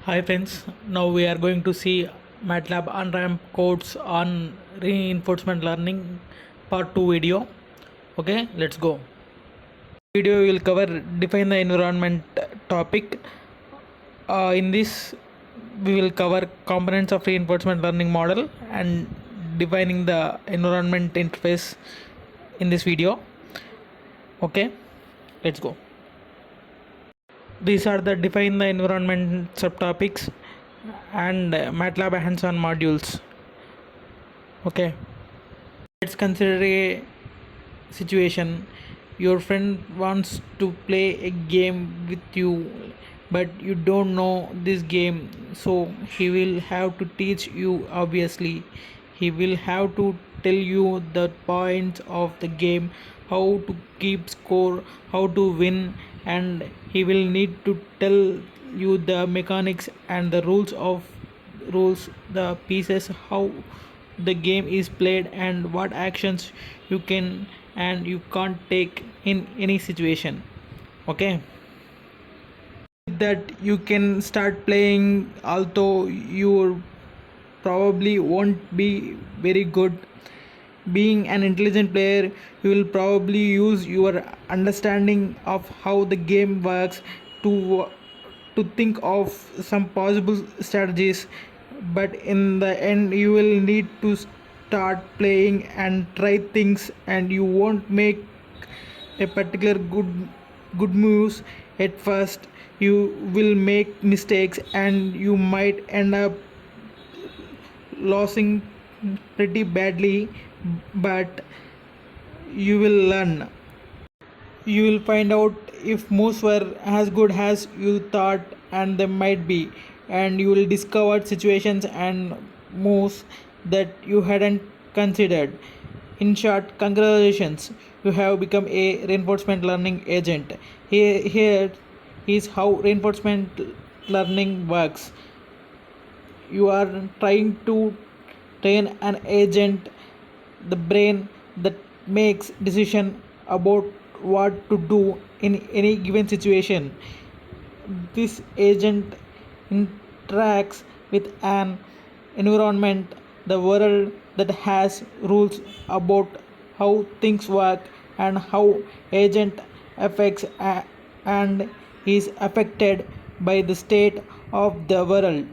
Hi friends, now we are going to see MATLAB Onramp codes on reinforcement learning part 2 video. Okay, let's go. Video will cover define the environment topic. In this we will cover components of reinforcement learning model and defining the environment interface in this video. Okay, let's go. These are the define the environment subtopics and MATLAB hands-on modules. Okay, let's consider a situation. Your friend wants to play a game with you, but you don't know this game, so he will have to teach you. Obviously, he will have to tell you the points of the game, how to keep score, how to win, and he will need to tell you the mechanics and the rules, the pieces, how the game is played, and what actions you can and you can't take in any situation. Okay, that you can start playing, although you probably won't be very good. Being an intelligent player, you will probably use your understanding of how the game works to think of some possible strategies, but in the end you will need to start playing and try things, and you won't make a particular good moves at first. You will make mistakes and you might end up losing pretty badly, but you will learn. You will find out if moves were as good as you thought, and they might be, and you will discover situations and moves that you hadn't considered. In short, congratulations, you have become a reinforcement learning agent. Here is how reinforcement learning works. You are trying to train an agent, the brain that makes decision about what to do in any given situation. This agent interacts with an environment, the world, that has rules about how things work, and how agent affects and is affected by the state of the world.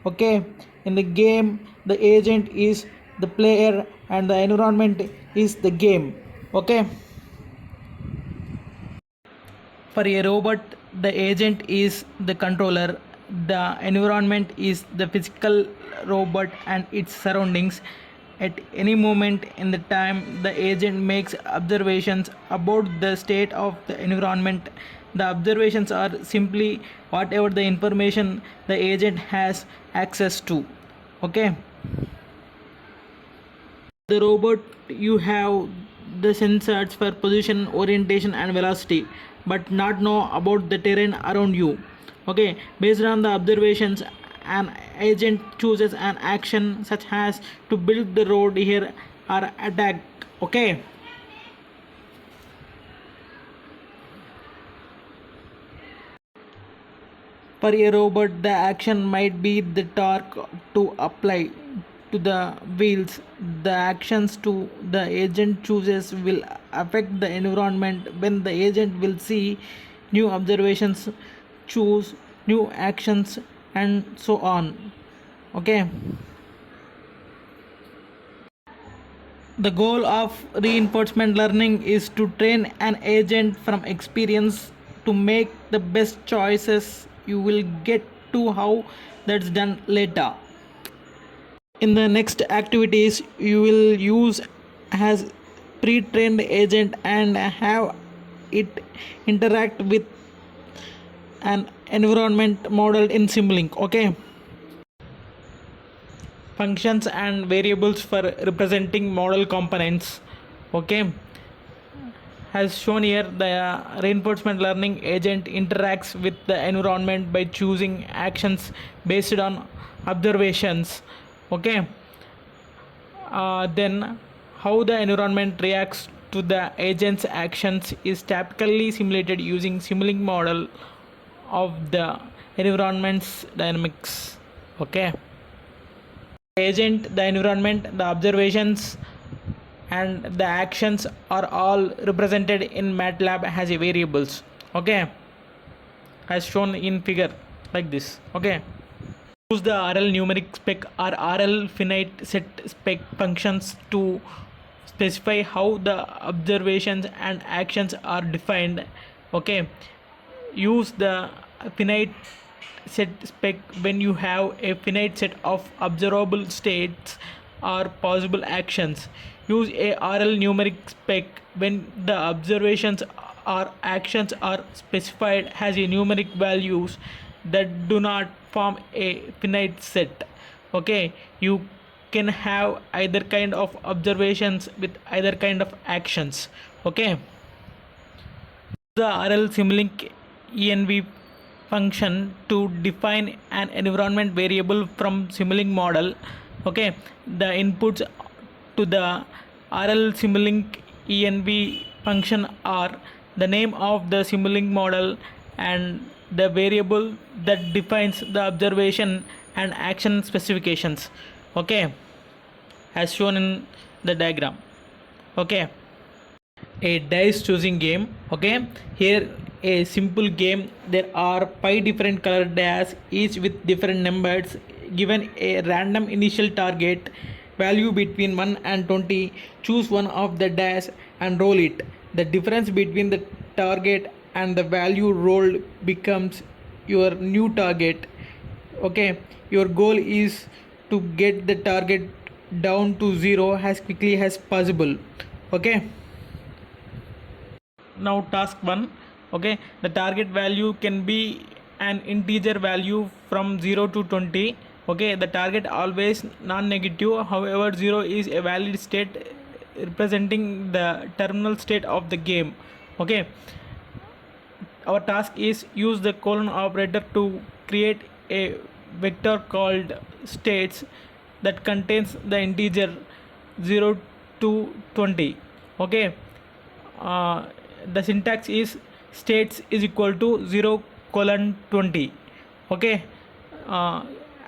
Okay, in the game the agent is the player and the environment is the game. Okay, for a robot, the agent is the controller, the environment is the physical robot and its surroundings. At any moment in the time, the agent makes observations about the state of the environment. The observations are simply whatever the information the agent has access to. Okay, the robot, you have the sensors for position, orientation and velocity, but not know about the terrain around you. Okay, based on the observations, an agent chooses an action such as to build the road here or attack. Okay, for a robot, the action might be the torque to apply to the wheels. The actions to the agent chooses will affect the environment. When the agent will see new observations, choose new actions, and so on. Okay. The goal of reinforcement learning is to train an agent from experience to make the best choices. You will get to how that's done later. In the next activities, you will use as pre-trained agent and have it interact with an environment modeled in Simulink. Okay, functions and variables for representing model components. Okay, as shown here, the reinforcement learning agent interacts with the environment by choosing actions based on observations. Okay, then how the environment reacts to the agent's actions is typically simulated using Simulink model of the environment's dynamics. Okay, agent, the environment, the observations, and the actions are all represented in MATLAB as a variables. Okay, as shown in figure like this. Okay, use the RL numeric spec or RL finite set spec functions to specify how the observations and actions are defined. Okay, use the finite set spec when you have a finite set of observable states or possible actions. Use a RL numeric spec when the observations or actions are specified as a numeric values that do not form a finite set. Okay, you can have either kind of observations with either kind of actions. Okay, the RL Simulink env function to define an environment variable from Simulink model. Okay, the inputs to the RL Simulink env function are the name of the Simulink model and the variable that defines the observation and action specifications. Okay, as shown in the diagram. Okay, a dice choosing game. Okay, here a simple game. There are 5 different colored dice, each with different numbers. Given a random initial target value between 1 and 20, choose one of the dice and roll it. The difference between the target and the value rolled becomes your new target. Okay, your goal is to get the target down to 0 as quickly as possible. Okay, now task 1. Okay, the target value can be an integer value from 0 to 20. Okay, the target always non-negative, however 0 is a valid state representing the terminal state of the game. Okay, our task is use the colon operator to create a vector called states that contains the integer 0 to 20. Okay, the syntax is states is equal to 0 colon 20. Okay,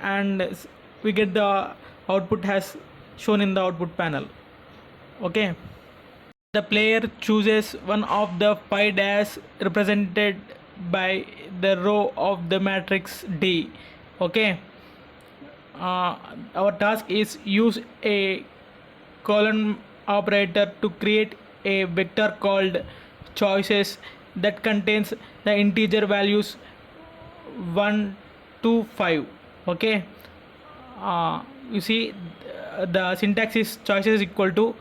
and we get the output has shown in the output panel. Okay, the player chooses one of the 5 dash represented by the row of the matrix D. Okay, our task is use a colon operator to create a vector called choices that contains the integer values 1 to 5. Okay, you see the syntax is choices equal to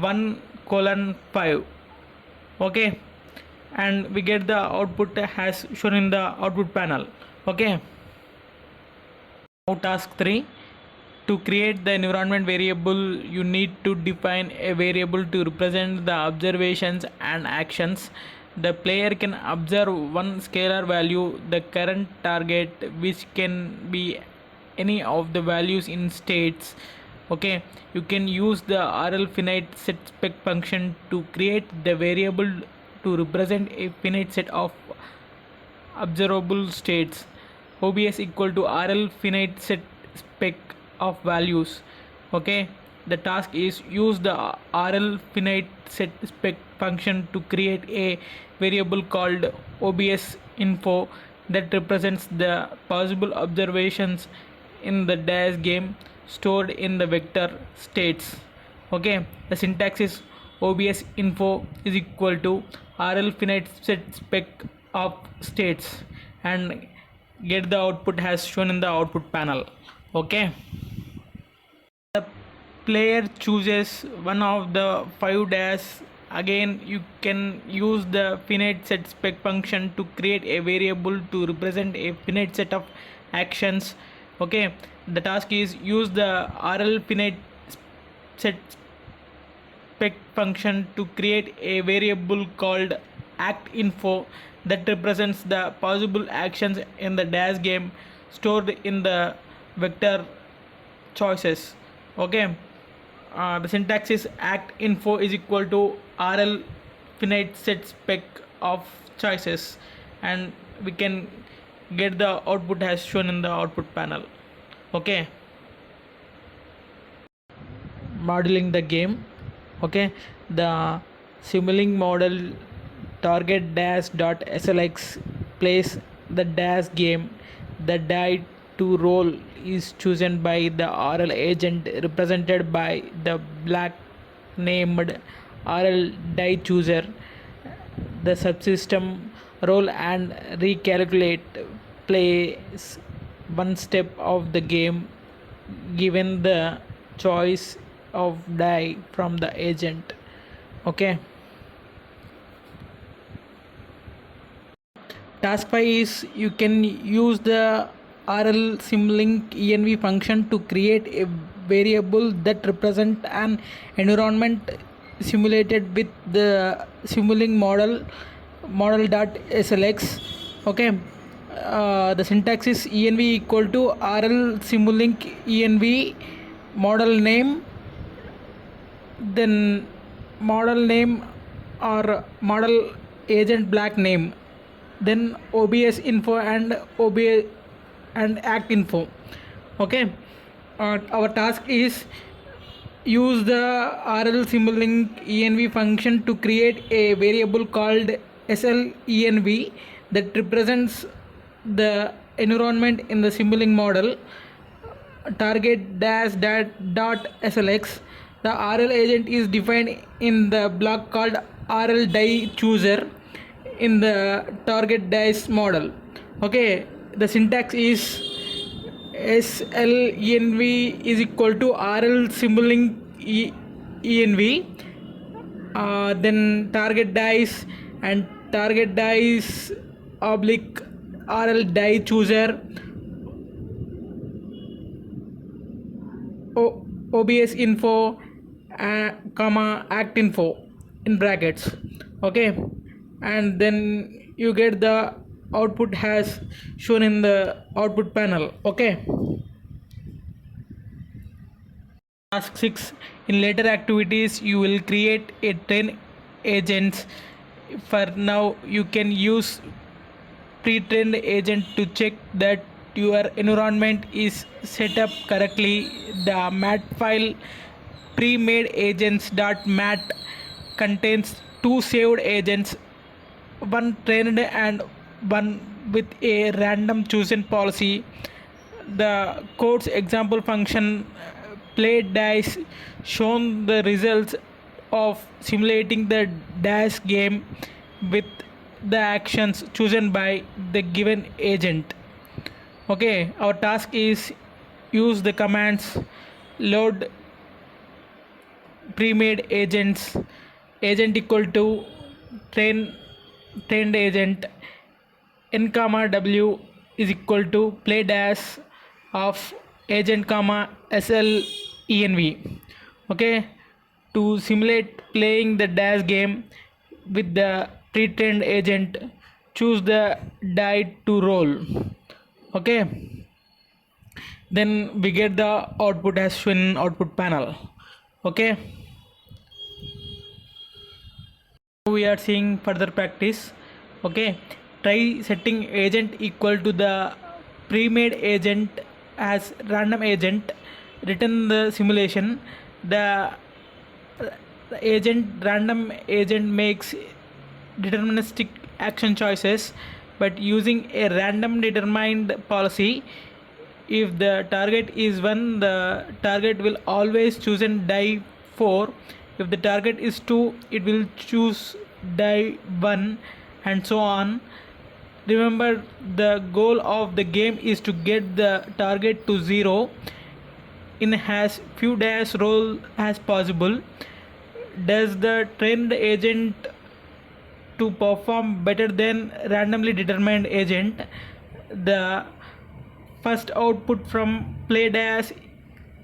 1 colon 5. Okay, and we get the output has shown in the output panel. Okay, now task 3. To create the environment variable, you need to define a variable to represent the observations and actions. The player can observe one scalar value, the current target, which can be any of the values in states. Okay, you can use the RL finite set spec function to create the variable to represent a finite set of observable states. OBS equal to RL finite set spec of values. Okay, the task is use the RL finite set spec function to create a variable called OBS info that represents the possible observations in the dash game stored in the vector states. Okay, the syntax is OBS info is equal to RL finite set spec of states, and get the output has shown in the output panel. Okay, the player chooses one of the 5 dash. Again, you can use the finite set spec function to create a variable to represent a finite set of actions. Okay, the task is use the RL finite set spec function to create a variable called act info that represents the possible actions in the dash game stored in the vector choices. Okay, the syntax is act info is equal to RL finite set spec of choices, and we can get the output as shown in the output panel. Okay, modeling the game. Okay, the simulating model target dash dot slx plays the dash game. The die to roll is chosen by the RL agent represented by the black named RL die chooser. The subsystem roll and recalculate plays one step of the game given the choice of die from the agent. Okay, task 5 is you can use the RL simlink env function to create a variable that represent an environment simulated with the simulink model.slx. Okay, the syntax is env equal to RL simulink env model name, then model name or model agent black name, then OBS info and OBS and act info. Okay, our task is use the RL simulink env function to create a variable called SLENV that represents the environment in the simulink model target dash dot slx. The RL agent is defined in the block called RL die chooser in the target dice model. Okay, the syntax is SLENV is equal to RL simulink env, then target dice and target dice oblique RL die chooser OBS info comma act info in brackets. Okay, and then you get the output has shown in the output panel. Okay, task 6, in later activities you will create a 10 agents. For now you can use pre-trained agent to check that your environment is set up correctly. The mat file pre-made agents.mat contains two saved agents, one trained and one with a random chosen policy. The code's example function play dice shown the results of simulating the dash game with the actions chosen by the given agent. Okay, our task is use the commands load pre-made agents agent equal to trained agent n comma w is equal to play dash of agent comma SLENV. Okay, to simulate playing the dash game with the pre-trained agent, choose the die to roll. Okay, then we get the output as shown in output panel. Okay, we are seeing further practice. Okay, try setting agent equal to the pre-made agent as random agent. Return the simulation. The agent random agent makes deterministic action choices but using a random determined policy. If the target is 1, the target will always choose and die 4. If the target is 2, it will choose die 1, and so on. Remember, the goal of the game is to get the target to 0 in as few dash roll as possible. Does the trained agent to perform better than randomly determined agent? The first output from play dash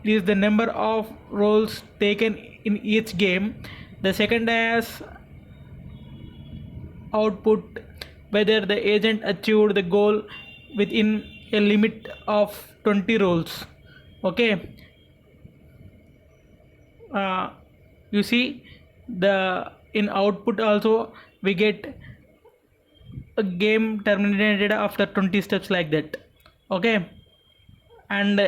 is the number of rolls taken in each game. The second dash output whether the agent achieved the goal within a limit of 20 rolls. Okay, you see the in output also we get a game terminated after 20 steps, like that. Okay. And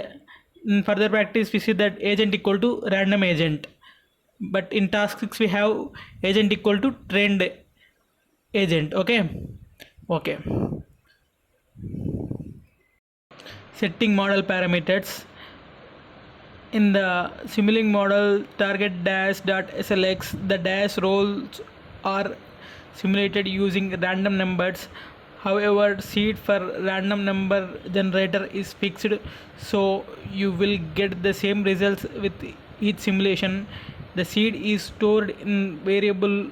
in further practice we see that agent equal to random agent, but in task 6 we have agent equal to trained agent. Okay. Okay. Setting model parameters. In the Simulink model target dash dot slx, the dash roles are simulated using random numbers. However, seed for random number generator is fixed, so you will get the same results with each simulation. The seed is stored in variable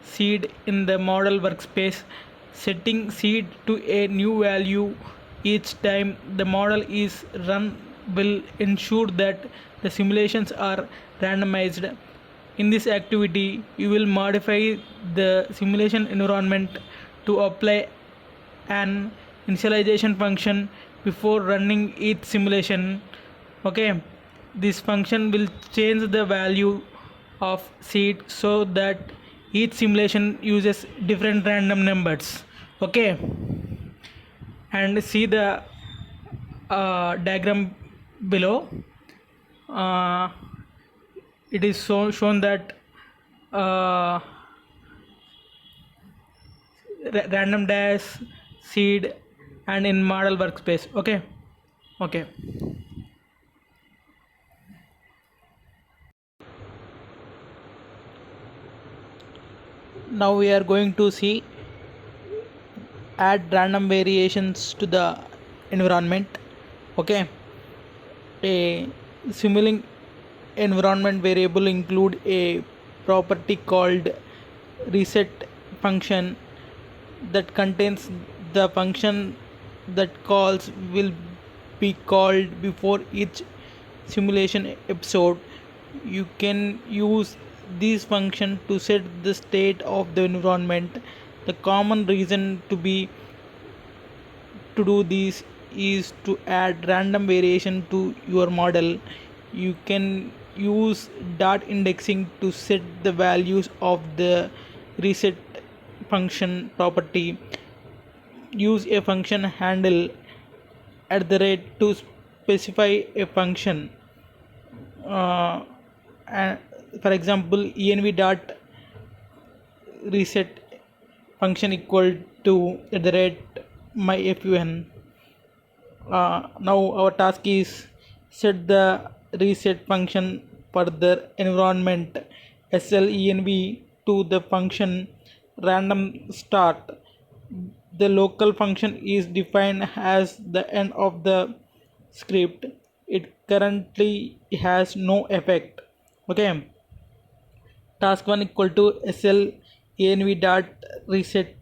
seed in the model workspace. Setting seed to a new value each time the model is run will ensure that the simulations are randomized. In this activity, you will modify the simulation environment to apply an initialization function before running each simulation. Okay, this function will change the value of seed so that each simulation uses different random numbers. Okay, and see the diagram below. uh, it is shown that uh, random dash seed and in model workspace. Okay. Okay. Now we are going to see add random variations to the environment. Okay. A Simulink environment variable include a property called reset function that contains the function that calls will be called before each simulation episode. You can use this function to set the state of the environment. The common reason to do this is to add random variation to your model. You can use dot indexing to set the values of the reset function property. Use a function handle at the rate to specify a function. uh, and for example, env dot reset function equal to at the rate my fun. Now our task is set the reset function for the environment SLENV to the function random start. The local function is defined as the end of the script. It currently has no effect. Okay. Task 1 equal to SLENV dot reset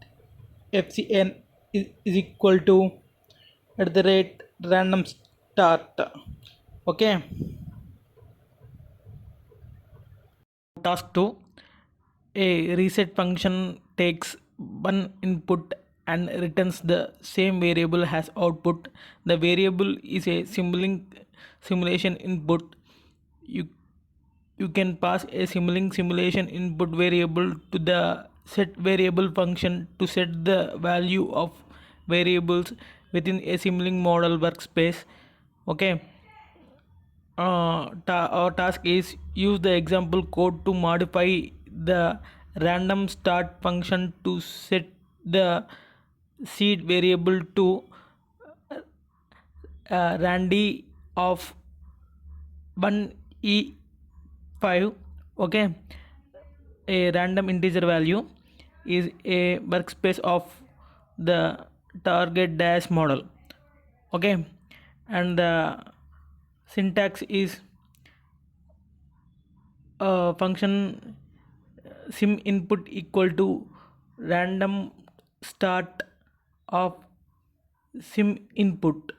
FCN is equal to at the rate random start. Okay. Task 2. A reset function takes one input and returns the same variable as output. The variable is a simulation input. You can pass a simulation input variable to the set variable function to set the value of variables within a Simulink model workspace. Okay. Our task is use the example code to modify the random start function to set the seed variable to randy of 1e5. Okay. A random integer value is a workspace of the target dash model. Okay. And the syntax is function sim input equal to random start of sim input.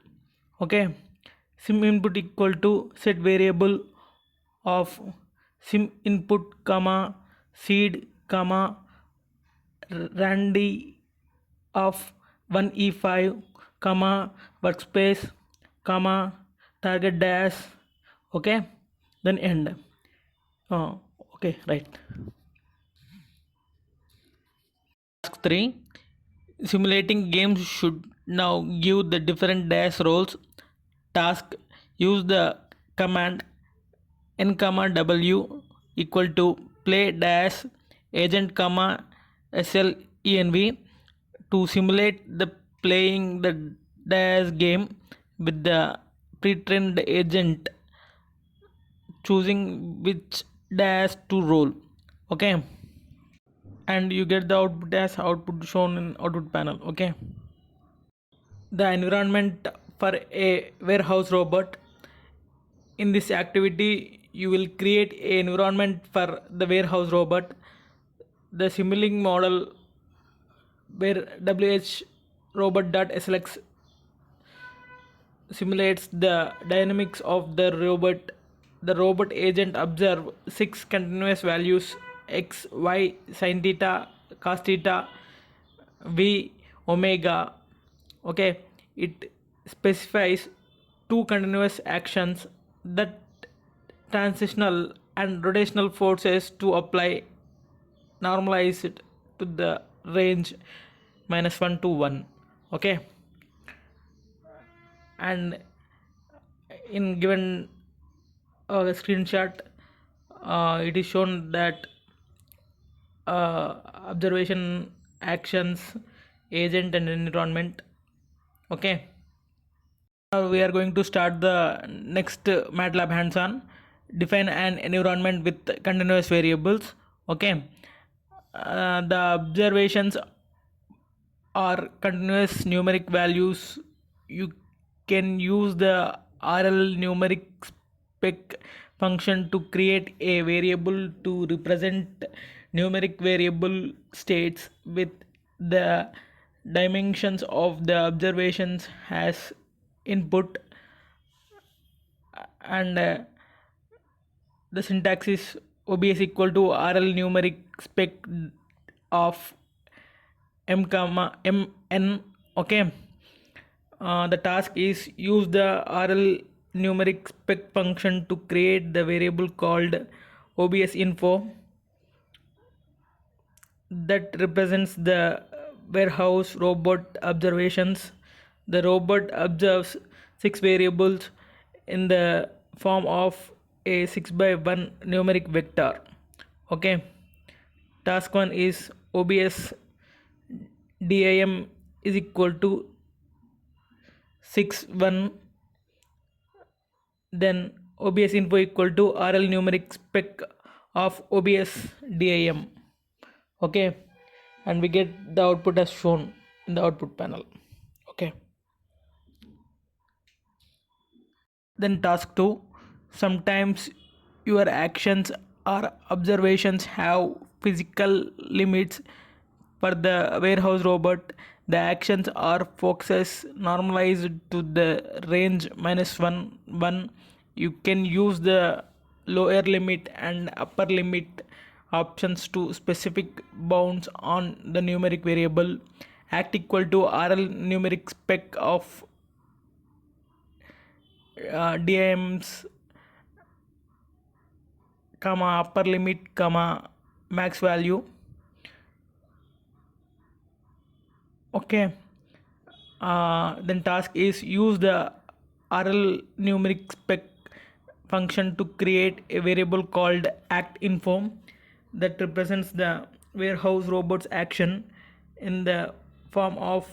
Okay. Sim input equal to set variable of sim input comma seed comma randy of 1e5 comma workspace comma target dash. Okay. Then end. Okay, right. Task 3. Simulating games should now give the different dash roles. Task: use the command n comma w equal to play dash agent comma slenv to simulate the playing the dash game with the pre-trained agent, choosing which dash to roll. Okay, and you get the output as output shown in output panel. Okay, the environment for a warehouse robot. In this activity you will create a environment for the warehouse robot. The simulating model where wh robot.slx simulates the dynamics of the robot. The robot agent observe six continuous values: x, y, sin theta, cos theta, v, omega. Okay, it specifies two continuous actions, that transitional and rotational forces to apply normalized to the range -1 to 1. Okay, and in given screenshot it is shown that observation, actions, agent and environment. Okay, now we are going to start the next MATLAB hands-on. Define an environment with continuous variables. Okay, the observations are continuous numeric values. You can use the RL numeric spec function to create a variable to represent numeric variable states with the dimensions of the observations as input. And the syntax is OBS equal to RL numeric spec of m comma mn. Okay, the task is use the RL numeric spec function to create the variable called OBS info that represents the warehouse robot observations. The robot observes six variables in the form of a 6 by 1 numeric vector. Okay, task 1 is OBS dim is equal to 6 1, then OBS info equal to RL numeric spec of OBS dim. Okay, and we get the output as shown in the output panel. Okay, then task 2. Sometimes your actions or observations have physical limits. For the warehouse robot, the actions are focuses normalized to the range -1 1. You can use the lower limit and upper limit options to specific bounds on the numeric variable. Act equal to RL numeric spec of DIMs comma upper limit comma max value. Okay, then task is use the RL numeric spec function to create a variable called act info that represents the warehouse robot's action in the form of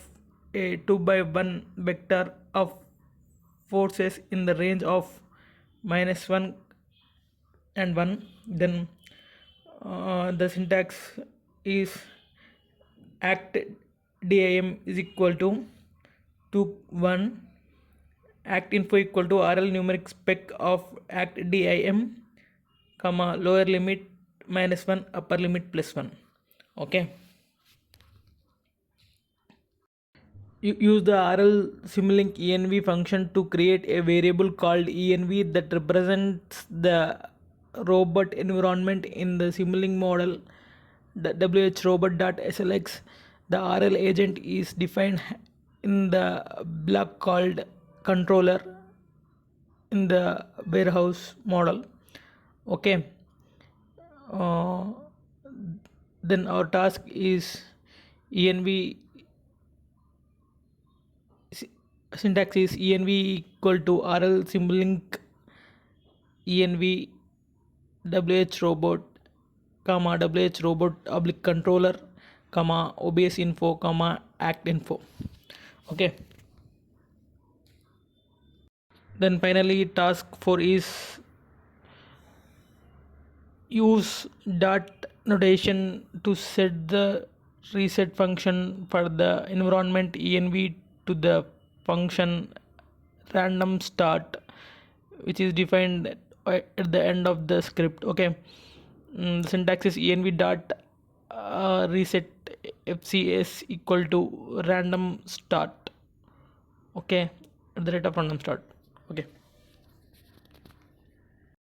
a 2 by 1 vector of forces in the range of -1 and 1. Then the syntax is act dim is equal to 1, act info equal to RL numeric spec of act dim comma lower limit -1 upper limit +1. Okay, you use the RL simulink env function to create a variable called env that represents the robot environment in the simulink model. The wh-robot.slx, the RL agent is defined in the block called controller in the warehouse model. Okay, then our task is env syntax is env equal to rl symbolink env wh robot comma wh robot oblique controller comma obs info comma act info. Okay, then finally task 4 is use dot notation to set the reset function for the environment env to the function random start, which is defined at the end of the script. Okay, the syntax is env dot reset fcs equal to random start. Okay, at the rate of random start. Okay.